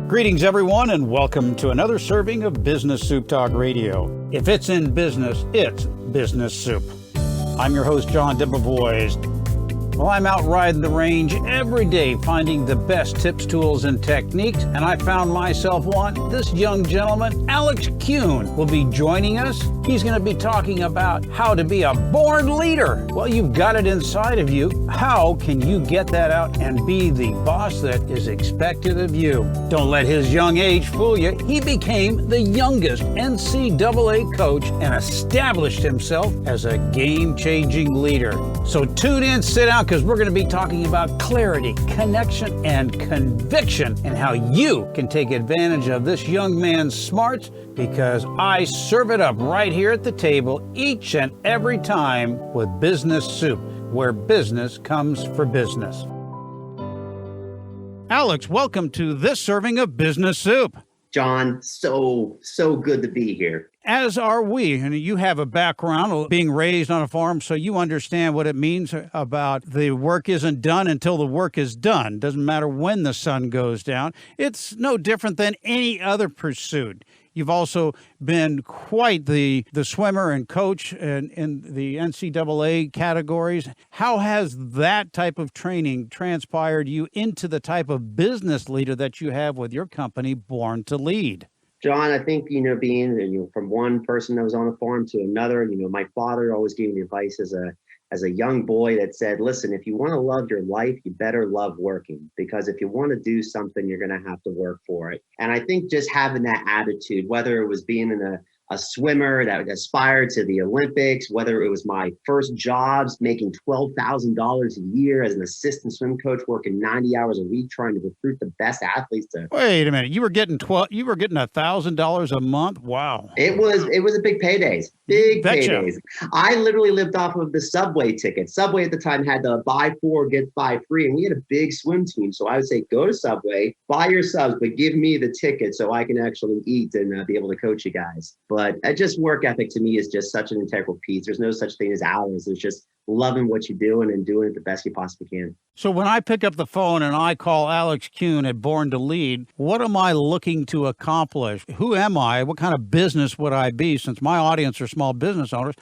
Greetings, everyone, and welcome to another serving of Business Soup Talk Radio. If it's in business, it's Business Soup. I'm your host, John Debevoise. Well, I'm out riding the range every day, finding the best tips, tools, and techniques, and I found myself one. This young gentleman, Alex Kuhn, will be joining us. He's going to be talking about how to be a born leader. Well, you've got it inside of you. How can you get that out and be the boss that is expected of you? Don't let his young age fool you. He became the youngest NCAA coach and established himself as a game-changing leader. So tune in, sit down, because we're going to be talking about clarity, connection, and conviction, and how you can take advantage of this young man's smarts, because I serve it up right here at the table each and every time with Business Soup, where business comes for business. Alex, welcome to this serving of Business Soup. John, so good to be here. As are we. And you have a background of being raised on a farm, so you understand what it means about the work isn't done until the work is done. Doesn't matter when the sun goes down. It's no different than any other pursuit. You've also been quite the swimmer and coach in the NCAA categories. How has that type of training transpired you into the type of business leader that you have with your company, Born to Lead? John, I think, being from one person that was on the farm to another, my father always gave me advice as a young boy that said, listen, if you want to love your life, you better love working, because if you want to do something, you're going to have to work for it. And I think just having that attitude, whether it was being a swimmer that aspired to the Olympics, whether it was my first jobs making $12,000 a year as an assistant swim coach, working 90 hours a week trying to recruit the best athletes to. Wait a minute, you were getting $1,000 a month? Wow. It was a big paydays. Paydays. I literally lived off of the Subway ticket. Subway at the time had the buy 4, get 5 free, and we had a big swim team. So I would say, go to Subway, buy your subs, but give me the ticket so I can actually eat and be able to coach you guys. But just work ethic to me is just such an integral piece. There's no such thing as hours. It's just loving what you're doing and doing it the best you possibly can. So when I pick up the phone and I call Alex Kuhn at Born to Lead, what am I looking to accomplish? Who am I? What kind of business would I be? Since my audience are small business owners,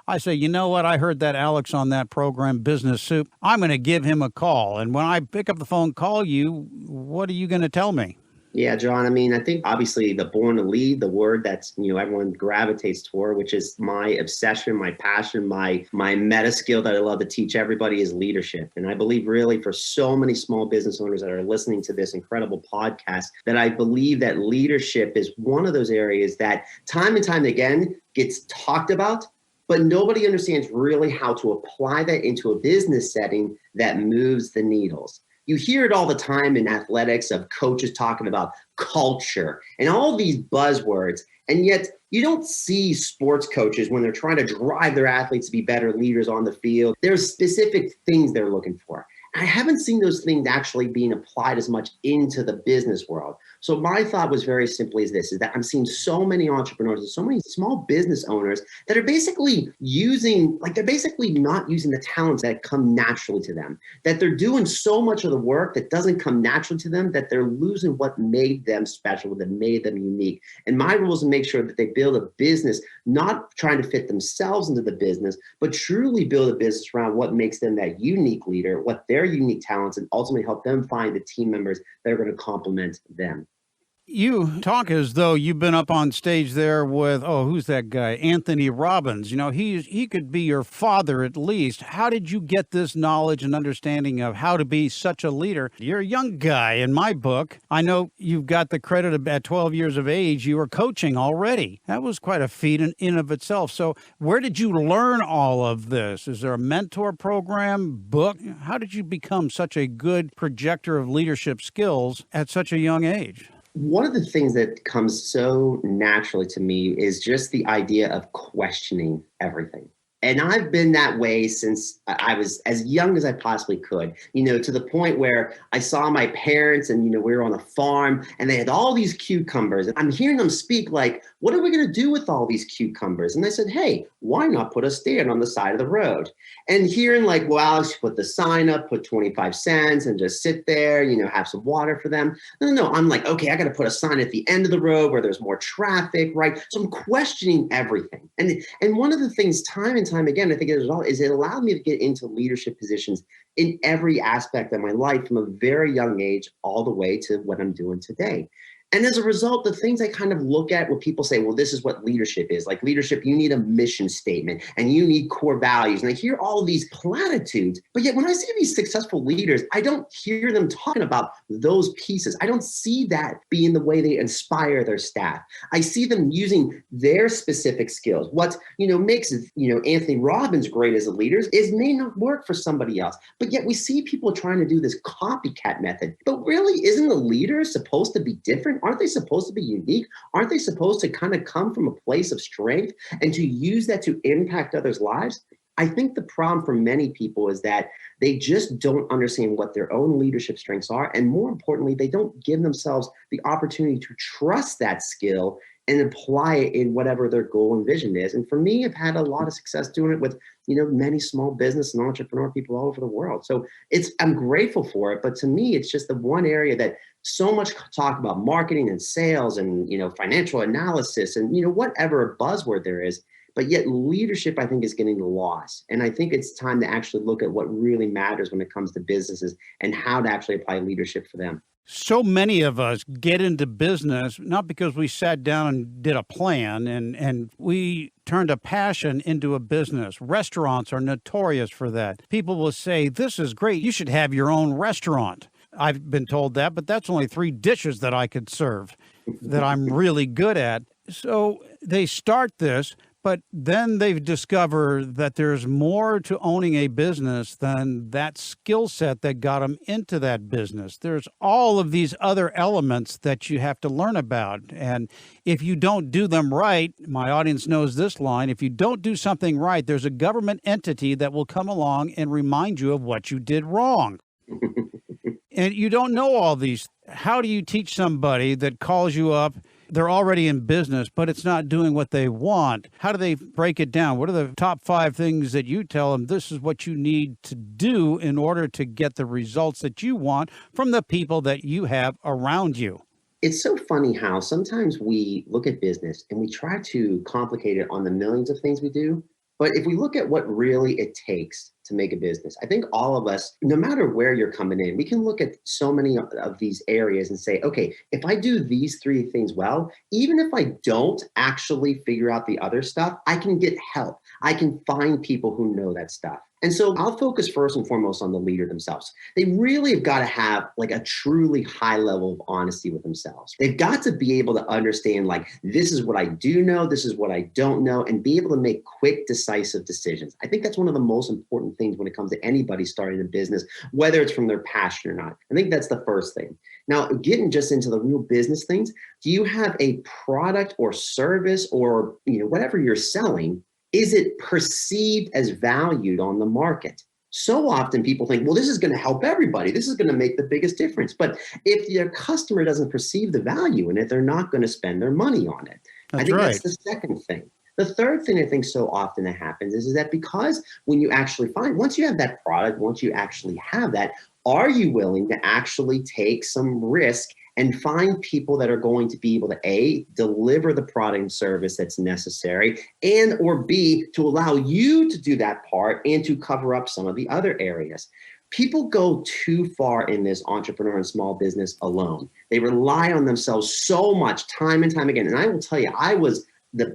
I say, you know what? I heard that Alex on that program, Business Soup. I'm going to give him a call. And when I pick up the phone, call you, what are you going to tell me? Yeah, John, I think obviously the Born to Lead, the word that's, everyone gravitates toward, which is my obsession, my passion, my meta skill that I love to teach everybody, is leadership. And I believe really for so many small business owners that are listening to this incredible podcast, that I believe that leadership is one of those areas that time and time again gets talked about, but nobody understands really how to apply that into a business setting that moves the needles. You hear it all the time in athletics of coaches talking about culture and all these buzzwords. And yet you don't see sports coaches when they're trying to drive their athletes to be better leaders on the field. There's specific things they're looking for. I haven't seen those things actually being applied as much into the business world. So my thought was very simply is that I'm seeing so many entrepreneurs and so many small business owners that are basically not using the talents that come naturally to them, that they're doing so much of the work that doesn't come naturally to them, that they're losing what made them special, that made them unique. And my rule is to make sure that they build a business, not trying to fit themselves into the business, but truly build a business around what makes them that unique leader, what their unique talents, and ultimately help them find the team members that are going to complement them. You talk as though you've been up on stage there with, who's that guy? Anthony Robbins. He could be your father at least. How did you get this knowledge and understanding of how to be such a leader? You're a young guy in my book. I know you've got the credit of at 12 years of age, you were coaching already. That was quite a feat in of itself. So where did you learn all of this? Is there a mentor program, book? How did you become such a good projector of leadership skills at such a young age? One of the things that comes so naturally to me is just the idea of questioning everything. And I've been that way since I was as young as I possibly could, to the point where I saw my parents and, we were on a farm and they had all these cucumbers. And I'm hearing them speak like, what are we going to do with all these cucumbers? And I said, hey, why not put a stand on the side of the road? And hearing like, well, put the sign up, put 25 cents and just sit there, have some water for them. No. I'm like, okay, I got to put a sign at the end of the road where there's more traffic, right? So I'm questioning everything. And one of the things time and time again, I think is it allowed me to get into leadership positions in every aspect of my life from a very young age all the way to what I'm doing today. And as a result, the things I kind of look at where people say, well, this is what leadership is. Like leadership, you need a mission statement and you need core values. And I hear all of these platitudes, but yet when I see these successful leaders, I don't hear them talking about those pieces. I don't see that being the way they inspire their staff. I see them using their specific skills. What, makes, Anthony Robbins great as a leader is may not work for somebody else. But yet we see people trying to do this copycat method. But really, isn't a leader supposed to be different? Aren't they supposed to be unique? Aren't they supposed to kind of come from a place of strength and to use that to impact others' lives? I think the problem for many people is that they just don't understand what their own leadership strengths are. And more importantly, they don't give themselves the opportunity to trust that skill and apply it in whatever their goal and vision is. And for me, I've had a lot of success doing it with, many small business and entrepreneur people all over the world. So I'm grateful for it. But to me, it's just the one area that so much talk about marketing and sales and, financial analysis and, whatever buzzword there is. But yet leadership, I think, is getting lost. And I think it's time to actually look at what really matters when it comes to businesses and how to actually apply leadership for them. So many of us get into business not because we sat down and did a plan and we turned a passion into a business. Restaurants are notorious for that. People will say, this is great. You should have your own restaurant. I've been told that, but that's only 3 dishes that I could serve that I'm really good at. So they start this, but then they've discovered that there's more to owning a business than that skill set that got them into that business. There's all of these other elements that you have to learn about. And if you don't do them right, my audience knows this line, if you don't do something right, there's a government entity that will come along and remind you of what you did wrong. And you don't know all these. How do you teach somebody that calls you up? They're already in business, but it's not doing what they want. How do they break it down? What are the top 5 things that you tell them this is what you need to do in order to get the results that you want from the people that you have around you? It's so funny how sometimes we look at business and we try to complicate it on the millions of things we do. But if we look at what really it takes to make a business, I think all of us, no matter where you're coming in, we can look at so many of these areas and say, okay, if I do these 3 things well, even if I don't actually figure out the other stuff, I can get help. I can find people who know that stuff. And so I'll focus first and foremost on the leader themselves. They really have got to have like a truly high level of honesty with themselves. They've got to be able to understand like, this is what I do know, this is what I don't know, and be able to make quick, decisive decisions. I think that's one of the most important things when it comes to anybody starting a business, whether it's from their passion or not. I think that's the first thing. Now, getting just into the real business things, do you have a product or service or whatever you're selling? Is it perceived as valued on the market? So often people think, well, this is going to help everybody. This is going to make the biggest difference. But if your customer doesn't perceive the value in it, they're not going to spend their money on it. That's I think right. That's the second thing. The third thing I think so often that happens is that because when you actually find, once you have that product, once you actually have that, are you willing to actually take some risk and find people that are going to be able to A, deliver the product and service that's necessary, and or B, to allow you to do that part and to cover up some of the other areas. People go too far in this entrepreneur and small business alone. They rely on themselves so much time and time again. And I will tell you,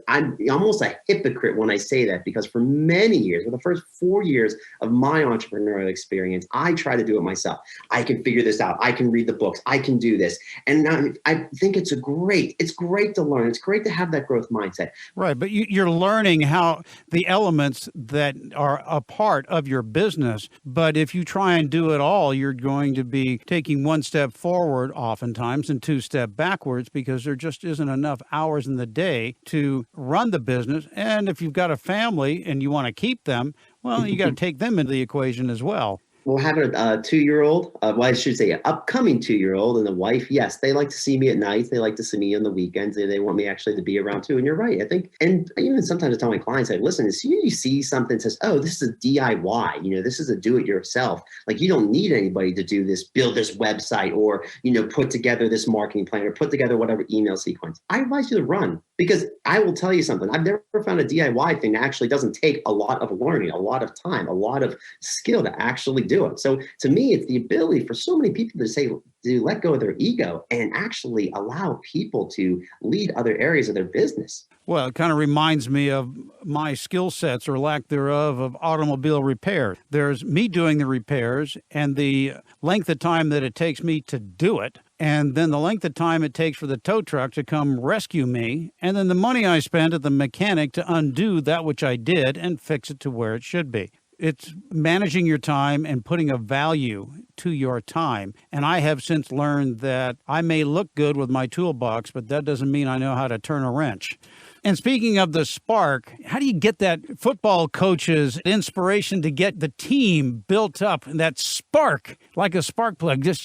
I'm almost a hypocrite when I say that, because for many years, for the first 4 years of my entrepreneurial experience, I try to do it myself. I can figure this out. I can read the books. I can do this. And now I think it's great to learn. It's great to have that growth mindset. Right. But you're learning how the elements that are a part of your business. But if you try and do it all, you're going to be taking 1 step forward oftentimes and 2 steps backwards, because there just isn't enough hours in the day to to run the business. And if you've got a family and you want to keep them, well, you got to take them into the equation as well. Well, having a 2-year-old, well, I should say an upcoming 2-year-old and a wife, yes, they like to see me at night. They like to see me on the weekends. They want me actually to be around too. And you're right. I think, and even sometimes I tell my clients, like, listen, as soon as you see something that says, oh, this is a DIY, this is a do-it-yourself. Like, you don't need anybody to do this, build this website or, put together this marketing plan or put together whatever email sequence. I advise you to run, because I will tell you something. I've never found a DIY thing that actually doesn't take a lot of learning, a lot of time, a lot of skill to actually do it. So to me, it's the ability for so many people to let go of their ego and actually allow people to lead other areas of their business. Well, it kind of reminds me of my skill sets or lack thereof of automobile repair. There's me doing the repairs and the length of time that it takes me to do it, and then the length of time it takes for the tow truck to come rescue me, and then the money I spent at the mechanic to undo that which I did and fix it to where it should be. It's managing your time and putting a value to your time. And I have since learned that I may look good with my toolbox, but that doesn't mean I know how to turn a wrench. And speaking of the spark, how do you get that football coach's inspiration to get the team built up, and that spark, like a spark plug, just,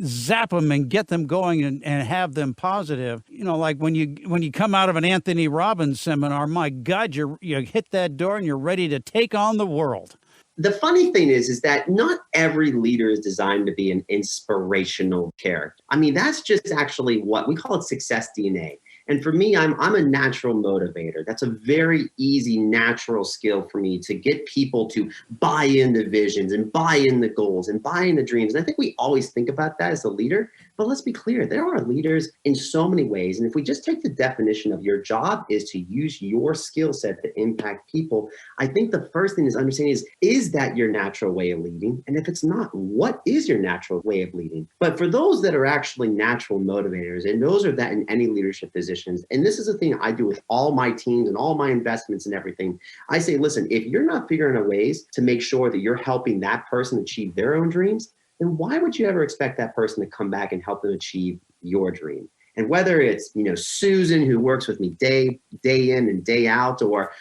zap them and get them going and have them positive? Like when you come out of an Anthony Robbins seminar, my God, you hit that door and you're ready to take on the world. The funny thing is that not every leader is designed to be an inspirational character. I mean, that's just actually what we call it, success DNA. And for me, I'm a natural motivator. That's a very easy, natural skill for me to get people to buy into visions and buy in the goals and buy in the dreams. And I think we always think about that as a leader, but let's be clear, there are leaders in so many ways. And if we just take the definition of your job is to use your skill set to impact people, I think the first thing is understanding is that your natural way of leading? And if it's not, what is your natural way of leading? But for those that are actually natural motivators, and those are that in any leadership position, and this is the thing I do with all my teams and all my investments and everything. I say, listen, if you're not figuring out ways to make sure that you're helping that person achieve their own dreams, then why would you ever expect that person to come back and help them achieve your dream? And whether it's, Susan, who works with me day in and day out, or,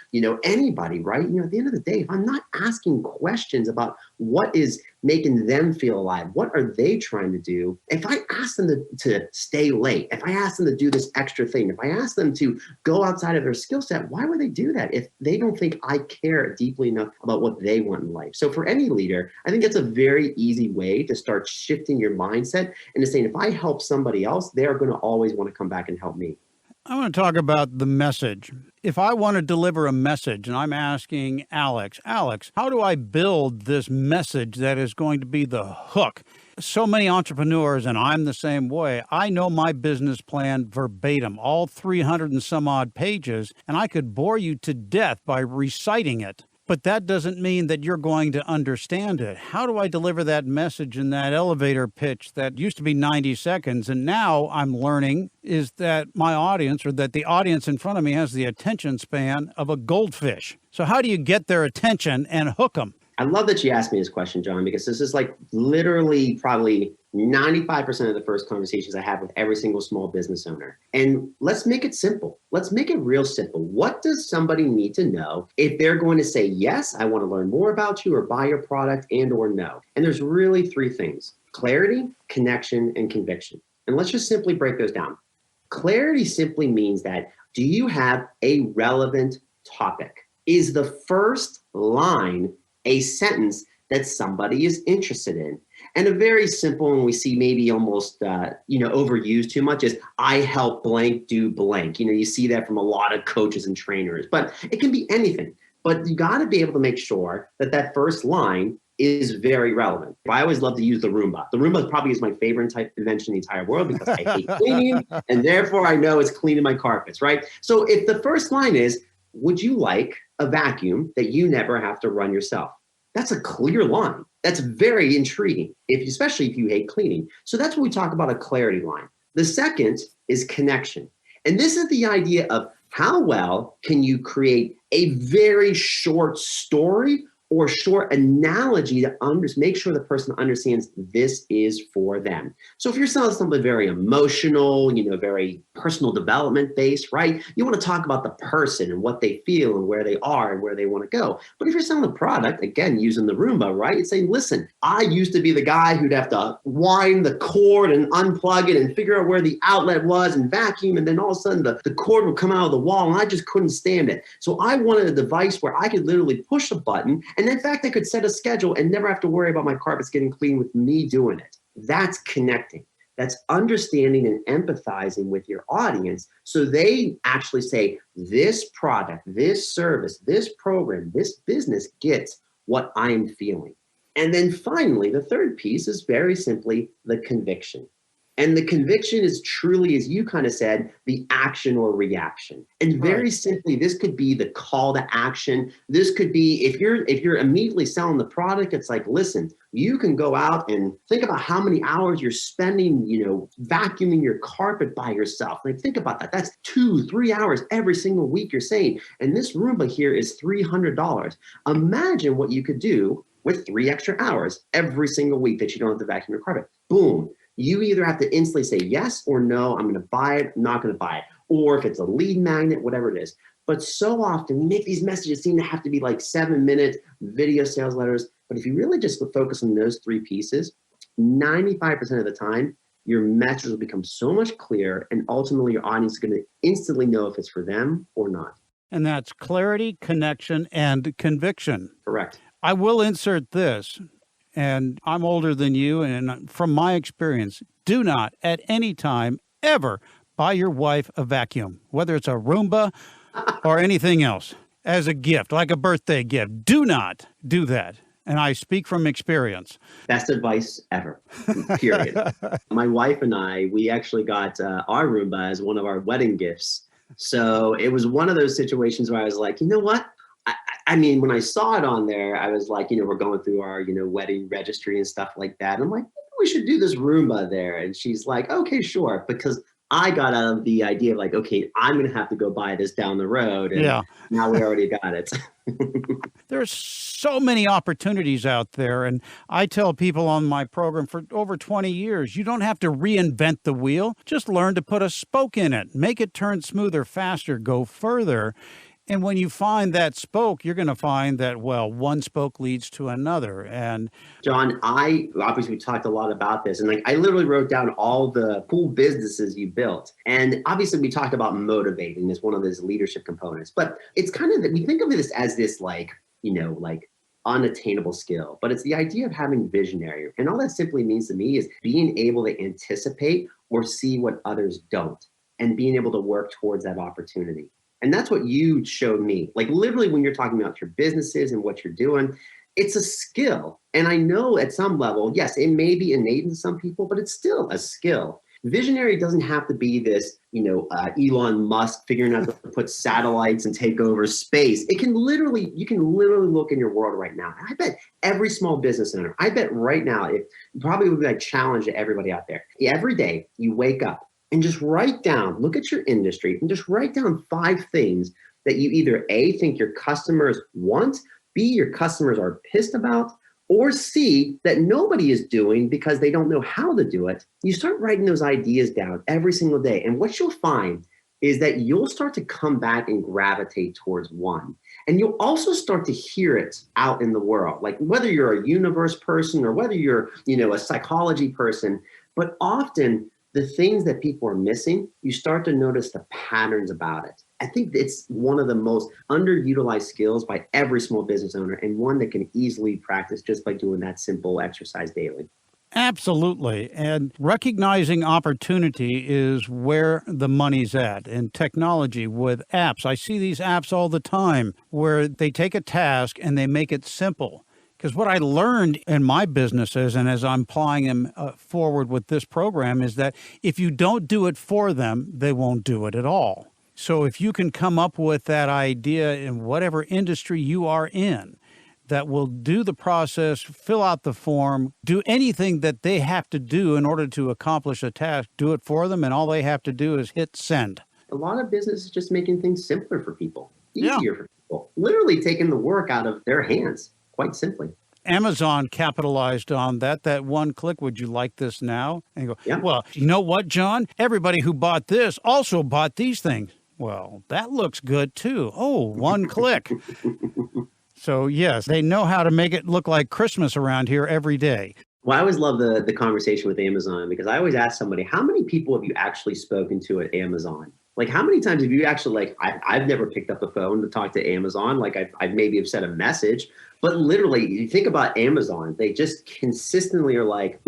anybody, right? At the end of the day, if I'm not asking questions about what is making them feel alive, what are they trying to do? If I ask them to stay late, if I ask them to do this extra thing, if I ask them to go outside of their skill set, why would they do that if they don't think I care deeply enough about what they want in life? So for any leader, I think it's a very easy way to start shifting your mindset and to saying, if I help somebody else, they're going to always want to come back and help me. I want to talk about the message. If I want to deliver a message and I'm asking Alex, how do I build this message that is going to be the hook? So many entrepreneurs, and I'm the same way, I know my business plan verbatim, all 300 and some odd pages, and I could bore you to death by reciting it. But that doesn't mean that you're going to understand it. How do I deliver that message in that elevator pitch that used to be 90 seconds? And now I'm learning is that my audience, or that the audience in front of me, has the attention span of a goldfish. So how do you get their attention and hook them? I love that you asked me this question, John, because this is like literally probably 95% of the first conversations I have with every single small business owner. And let's make it simple. Let's make it real simple. What does somebody need to know if they're going to say, yes, I want to learn more about you, or buy your product, and or no? And there's really three things: clarity, connection, and conviction. And let's just simply break those down. Clarity simply means that, do you have a relevant topic? Is the first line a sentence that somebody is interested in? And a very simple, and we see maybe almost, overused too much, is I help blank do blank. You see that from a lot of coaches and trainers, but it can be anything. But you got to be able to make sure that that first line is very relevant. I always love to use the Roomba. The Roomba probably is my favorite type of invention in the entire world, because I hate cleaning, and therefore I know it's cleaning my carpets, right? So if the first line is, would you like a vacuum that you never have to run yourself? That's a clear line. That's very intriguing, especially if you hate cleaning. So that's what we talk about, a clarity line. The second is connection. And this is the idea of how well can you create a very short story or short analogy to make sure the person understands this is for them. So if you're selling something very emotional, very personal development based, right? You want to talk about the person and what they feel and where they are and where they want to go. But if you're selling a product, again, using the Roomba, right? It's saying, listen, I used to be the guy who'd have to wind the cord and unplug it and figure out where the outlet was and vacuum. And then all of a sudden the cord would come out of the wall and I just couldn't stand it. So I wanted a device where I could literally push a button. And in fact, I could set a schedule and never have to worry about my carpets getting clean with me doing it. That's connecting. That's understanding and empathizing with your audience. So they actually say, this product, this service, this program, this business gets what I'm feeling. And then finally, the third piece is very simply the conviction. And the conviction is truly, as you kind of said, the action or reaction. And very simply, this could be the call to action. This could be, if you're immediately selling the product, it's like, listen, you can go out and think about how many hours you're spending, vacuuming your carpet by yourself. Like, think about that. That's 2-3 hours every single week you're saying. And this Roomba here is $300. Imagine what you could do with 3 extra hours every single week that you don't have to vacuum your carpet. Boom. You either have to instantly say yes or no, I'm going to buy it, not going to buy it. Or if it's a lead magnet, whatever it is. But so often we make these messages seem to have to be like 7-minute video sales letters. But if you really just focus on those 3 pieces, 95% of the time, your message will become so much clearer. And ultimately, your audience is going to instantly know if it's for them or not. And that's clarity, connection, and conviction. Correct. I will insert this. And I'm older than you, and from my experience, do not at any time ever buy your wife a vacuum, whether it's a Roomba or anything else, as a gift, like a birthday gift. Do not do that. And I speak from experience. Best advice ever, period. My wife and I, we actually got our Roomba as one of our wedding gifts. So it was one of those situations where I was like, you know what? I mean, when I saw it on there, I was like, we're going through our, wedding registry and stuff like that. And I'm like, maybe we should do this Roomba there. And she's like, okay, sure. Because I got out of the idea of like, okay, I'm going to have to go buy this down the road. And now we already got it. There's so many opportunities out there. And I tell people on my program for over 20 years, you don't have to reinvent the wheel. Just learn to put a spoke in it, make it turn smoother, faster, go further. And when you find that spoke, you're going to find that, well, one spoke leads to another. And John, we talked a lot about this, and like I literally wrote down all the cool businesses you built. And obviously we talked about motivating as one of those leadership components, but it's kind of that we think of this as this like unattainable skill, but it's the idea of having visionary. And all that simply means to me is being able to anticipate or see what others don't and being able to work towards that opportunity. And that's what you showed me. Like literally when you're talking about your businesses and what you're doing, it's a skill. And I know at some level, yes, it may be innate in some people, but it's still a skill. Visionary doesn't have to be this, Elon Musk figuring out to put satellites and take over space. You can literally look in your world right now. And I bet every small business owner, I bet right now, it probably would be a challenge to everybody out there. Every day you wake up, and just write down, look at your industry and just write down 5 things that you either A, think your customers want, B, your customers are pissed about, or C, that nobody is doing because they don't know how to do it. You start writing those ideas down every single day. And what you'll find is that you'll start to come back and gravitate towards one. And you'll also start to hear it out in the world, like whether you're a universe person or whether you're, a psychology person, but often the things that people are missing, you start to notice the patterns about it. I think it's one of the most underutilized skills by every small business owner and one that can easily practice just by doing that simple exercise daily. Absolutely. And recognizing opportunity is where the money's at. In technology with apps, I see these apps all the time where they take a task and they make it simple. Because what I learned in my businesses, and as I'm applying them forward with this program, is that if you don't do it for them, they won't do it at all. So if you can come up with that idea in whatever industry you are in, that will do the process, fill out the form, do anything that they have to do in order to accomplish a task, do it for them, and all they have to do is hit send. A lot of business is just making things simpler for people, easier for people, literally taking the work out of their hands. quite simply. Amazon capitalized on that one click, would you like this now? And you go, Yeah. well, you know what, John? Everybody who bought this also bought these things. Well, that looks good too. Oh, one click. So yes, they know how to make it look like Christmas around here every day. Well, I always love the conversation with Amazon because I always ask somebody, how many people have you actually spoken to at Amazon? Like, how many times have you actually, like, I've never picked up the phone to talk to Amazon. Like, I've maybe have sent a message, but literally, you think about Amazon, they just consistently are like,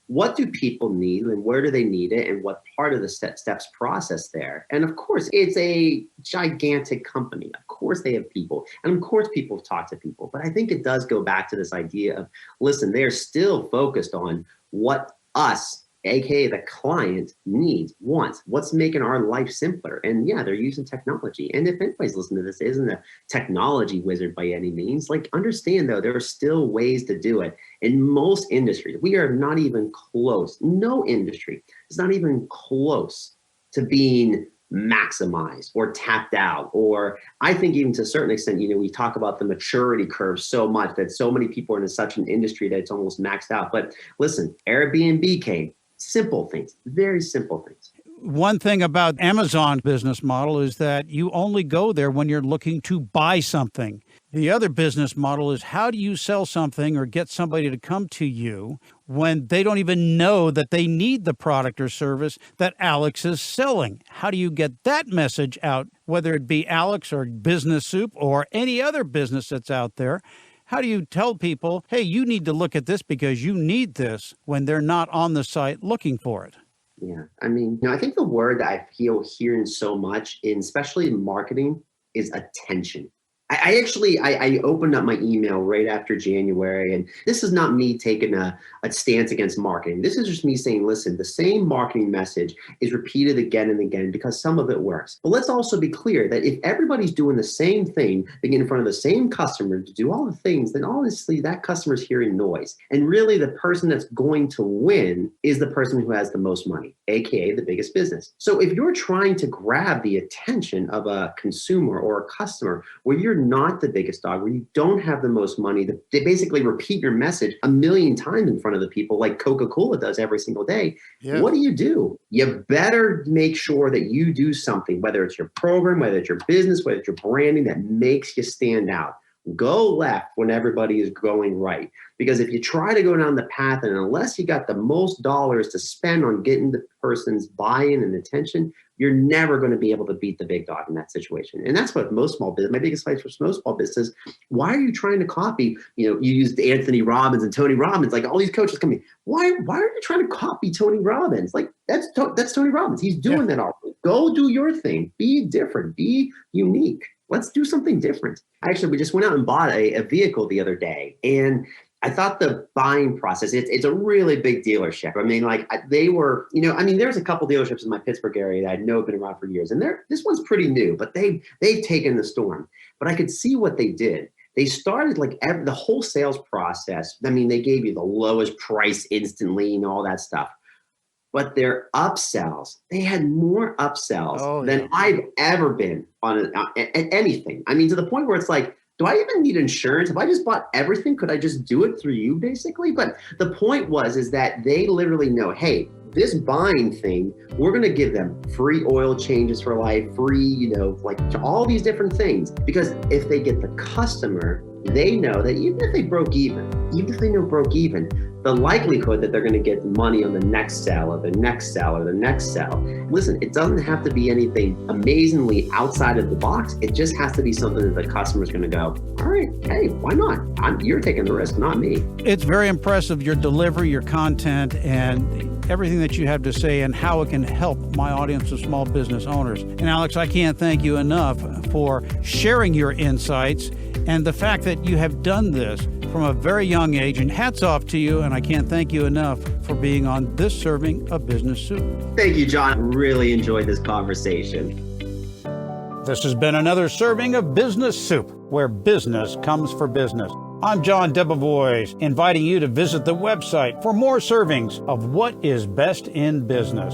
what do people need and where do they need it and what part of the steps process there? And of course, it's a gigantic company. Of course, they have people. And of course, people talk to people. But I think it does go back to this idea of, listen, they're still focused on what us, AKA the client, needs, wants, what's making our life simpler. And yeah, they're using technology. And if anybody's listening to this isn't a technology wizard by any means, like, understand though, there are still ways to do it. In most industries, we are not even close. No industry is not even close to being maximized or tapped out. Or I think even to a certain extent, we talk about the maturity curve so much that so many people are in such an industry that it's almost maxed out. But listen, Airbnb came. Simple things, very simple things. One thing about Amazon business model is that you only go there when you're looking to buy something. The other business model is, how do you sell something or get somebody to come to you when they don't even know that they need the product or service that Alex is selling? How do you get that message out, whether it be Alex or Business Soup or any other business that's out there? How do you tell people, hey, you need to look at this because you need this, when they're not on the site looking for it? Yeah. I mean, I think the word that I feel hearing so much, especially in marketing, is attention. I opened up my email right after January, and this is not me taking a stance against marketing. This is just me saying, listen, the same marketing message is repeated again and again because some of it works. But let's also be clear that if everybody's doing the same thing, they get in front of the same customer to do all the things, then honestly, that customer's hearing noise. And really, the person that's going to win is the person who has the most money, AKA the biggest business. So if you're trying to grab the attention of a consumer or a customer where you're not the biggest dog, where you don't have the most money, they basically repeat your message a million times in front of the people like Coca-Cola does every single day. Yeah. What do? You better make sure that you do something, whether it's your program, whether it's your business, whether it's your branding, that makes you stand out. Go left when everybody is going right. Because if you try to go down the path, and unless you got the most dollars to spend on getting the person's buy-in and attention, you're never going to be able to beat the big dog in that situation. And that's what most small business, my biggest advice for most small businesses, why are you trying to copy, you used Anthony Robbins and Tony Robbins, like all these coaches coming, why are you trying to copy Tony Robbins? Like that's Tony Robbins. He's doing that already. Go do your thing. Be different. Be unique. Let's do something different. Actually, we just went out and bought a vehicle the other day, and I thought the buying process, it's a really big dealership. I mean, like they were, there's a couple dealerships in my Pittsburgh area that I know have been around for years, and this one's pretty new, but they've taken the storm. But I could see what they did. They started like the whole sales process. I mean, they gave you the lowest price instantly and all that stuff. But their upsells, they had more upsells than I've ever been on at anything. I mean, to the point where it's like, do I even need insurance? If I just bought everything, could I just do it through you, basically? But the point is that they literally know, hey, this buying thing, we're going to give them free oil changes for life, free, like all these different things. Because if they get the customer, they know that even if they broke even, the likelihood that they're going to get money on the next sale or the next sale or the next sale. Listen, it doesn't have to be anything amazingly outside of the box. It just has to be something that the customer's going to go, all right, hey, why not? You're taking the risk, not me. It's very impressive, your delivery, your content, and everything that you have to say and how it can help my audience of small business owners. And Alex, I can't thank you enough for sharing your insights and the fact that you have done this from a very young age, and hats off to you, and I can't thank you enough for being on this serving of Business Soup. Thank you, John. Really enjoyed this conversation. This has been another serving of Business Soup, where business comes for business. I'm John Debevoise, inviting you to visit the website for more servings of what is best in business.